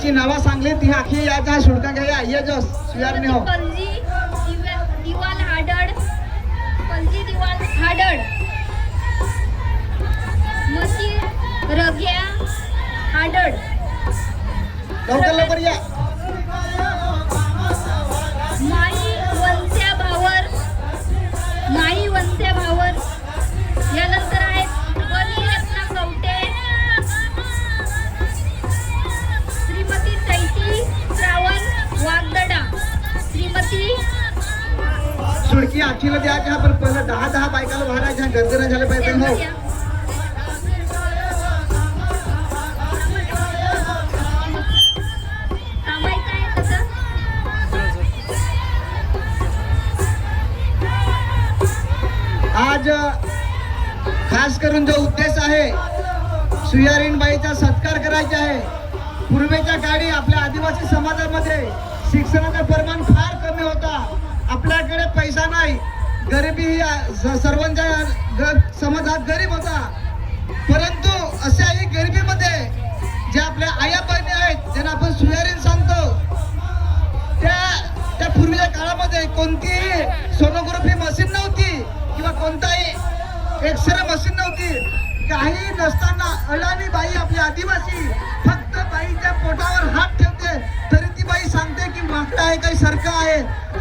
बाईची नावा सांगली ती आखी याचा सुडका घ्या ये जो सुयारने हो पलजी दिवाल हाडड पलजी दिवाल हाडड मसी रग्या हाडड लवकर लवकर या माई वंस्या भावर यानंतर आहेत वनिरत्ना कवटे श्रीमती चैती श्रावण वागदडा श्रीमती सुडकी आखीला द्या का पण पहिलं 10 बायकाला भरायच्या गर्दी नाही झाले पाहिजे हो आज खास करून जो उद्देश आहे सुयारीणबाईचा सत्कार करायचा आहे. पूर्वीच्या काळी आपल्या आदिवासी समाजामध्ये शिक्षणाचं प्रमाण फार कमी होता. आपल्याकडे पैसा नाही, गरिबी ही सर्वांच्या समाजात गरीब होता. परंतु अशाही गरिबीमध्ये ज्या आपल्या आया बहिणी आहेत ज्यांना आपण सुयारीण सांगतो त्या पूर्वीच्या काळामध्ये कोणतीही सोनोग्राफी मशीन नव्हती किंवा कोणताही एक्सरे मशीन नव्हती. काही नसताना अडाणी बाई आपली आदिवासी फक्त बाईच्या पोटावर हात ठेवते तरी ती बाई सांगते की वाकडा आहे काही सरका आहे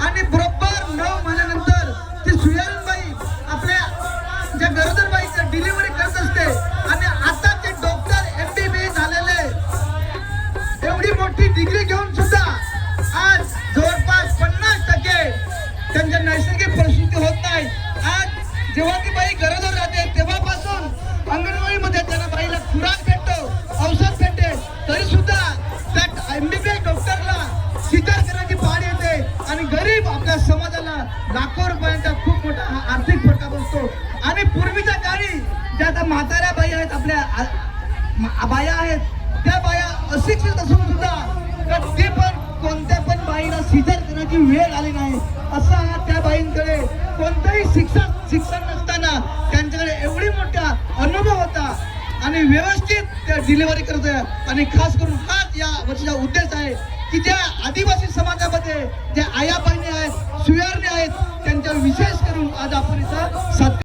आणि बरोबर 9 महिन्यानंतर ती सुयारीण बाई आपल्या ज्या गरोदर बाईचं डिलिव्हरी करत असते. आणि आता ते डॉक्टर MBBS झालेले एवढी मोठी डिग्री घेऊन सुद्धा आज जवळपास 50% त्यांच्या नैसर्गिक परिस्थिती होत नाही. आज जेव्हा ती बाई गरोदर राहते तेव्हापासून अंगणवाडीमध्ये त्यांना बाईला खुराक भेटतो, औषध भेटते, तरी सुद्धा त्या MBBS डॉक्टरला सिद्धार करण्याची पाळी येते आणि गरीब आपल्या समाजाला लाखो रुपयांचा खूप मोठा आर्थिक फटका बसतो. आणि पूर्वीच्या काळी ज्या आता म्हाताऱ्या बाई आहेत आपल्या बाया आहेत त्या बाया अशिक्षित असून सुद्धा कधी पण कोणत्या पण बाईला सिद्धार करण्याची वेळ आली नाही. असा त्या बाईंकडे कोणताही शिक्षण नसताना त्यांच्याकडे एवढी मोठा अनुभव होता आणि व्यवस्थित त्या डिलिव्हरी करत. आणि खास करून हाच या वर्षाचा उद्देश आहे की ज्या आदिवासी समाजामध्ये ज्या आया बहिणी आहेत सुयारणी आहेत त्यांच्यावर विशेष करून आज आपण इथं